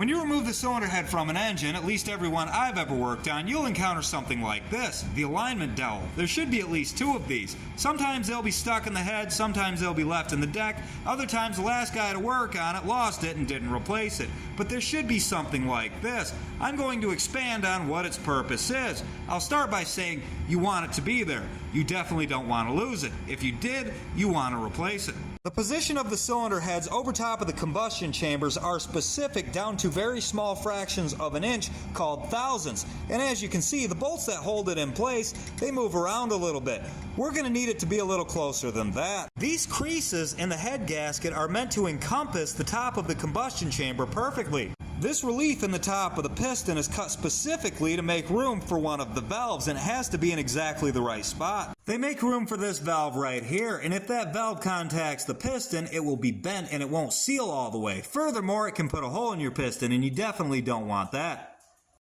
When you remove the cylinder head from an engine, at least every one I've ever worked on, you'll encounter something like this, the alignment dowel. There should be at least two of these. Sometimes they'll be stuck in the head, sometimes they'll be left in the deck, other times the last guy to work on it lost it and didn't replace it. But there should be something like this. I'm going to expand on what its purpose is. I'll start by saying you want it to be there. You definitely don't want to lose it. If you did, you want to replace it. The position of the cylinder heads over top of the combustion chambers are specific down to very small fractions of an inch called thousandths. And as you can see, the bolts that hold it in place, they move around a little bit. We're going to need it to be a little closer than that. These creases in the head gasket are meant to encompass the top of the combustion chamber perfectly. This relief in the top of the piston is cut specifically to make room for one of the valves, and it has to be in exactly the right spot. They make room for this valve right here, and if that valve contacts the piston, it will be bent and it won't seal all the way. Furthermore, it can put a hole in your piston, and you definitely don't want that.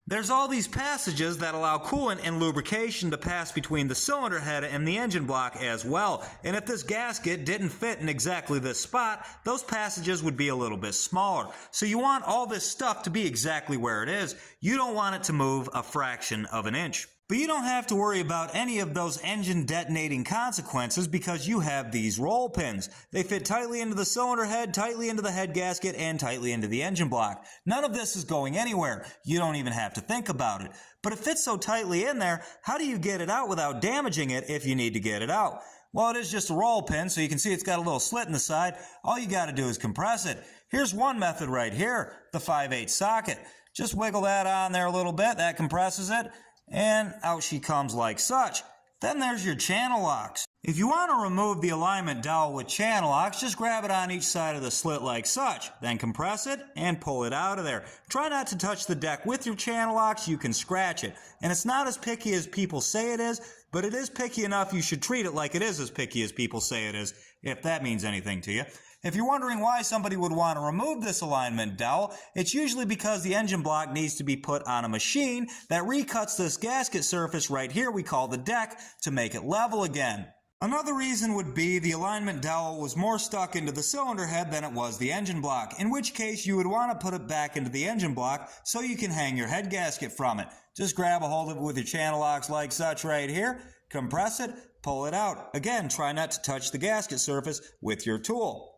There's all these passages that allow coolant and lubrication to pass between the cylinder head and the engine block as well. And if this gasket didn't fit in exactly this spot, those passages would be a little bit smaller. So you want all this stuff to be exactly where it is. You don't want it to move a fraction of an inch. But you don't have to worry about any of those engine detonating consequences because you have these roll pins. They fit tightly into the cylinder head, tightly into the head gasket, and tightly into the engine block. None of this is going anywhere. You don't even have to think about it. But it fits so tightly in there, how do you get it out without damaging it if you need to get it out? Well, it is just a roll pin, so you can see it's got a little slit in the side. All you got to do is compress it. Here's one method right here, the 5/8 socket. Just wiggle that on there a little bit, that compresses it. And out she comes like such. Then there's your channel locks. If you want to remove the alignment dowel with channel locks, just grab it on each side of the slit like such. Then compress it and pull it out of there. Try not to touch the deck with your channel locks, you can scratch it. And it's not as picky as people say it is, but it is picky enough you should treat it like it is as picky as people say it is, if that means anything to you. If you're wondering why somebody would want to remove this alignment dowel, it's usually because the engine block needs to be put on a machine that recuts this gasket surface right here we call the deck to make it level again. Another reason would be the alignment dowel was more stuck into the cylinder head than it was the engine block, in which case you would want to put it back into the engine block so you can hang your head gasket from it. Just grab a hold of it with your channel locks like such right here, compress it, pull it out. Again, try not to touch the gasket surface with your tool.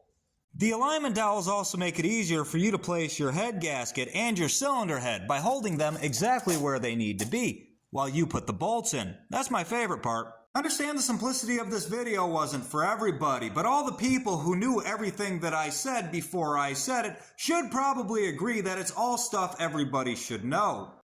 The alignment dowels also make it easier for you to place your head gasket and your cylinder head by holding them exactly where they need to be while you put the bolts in. That's my favorite part. Understand the simplicity of this video wasn't for everybody, but all the people who knew everything that I said before I said it should probably agree that it's all stuff everybody should know.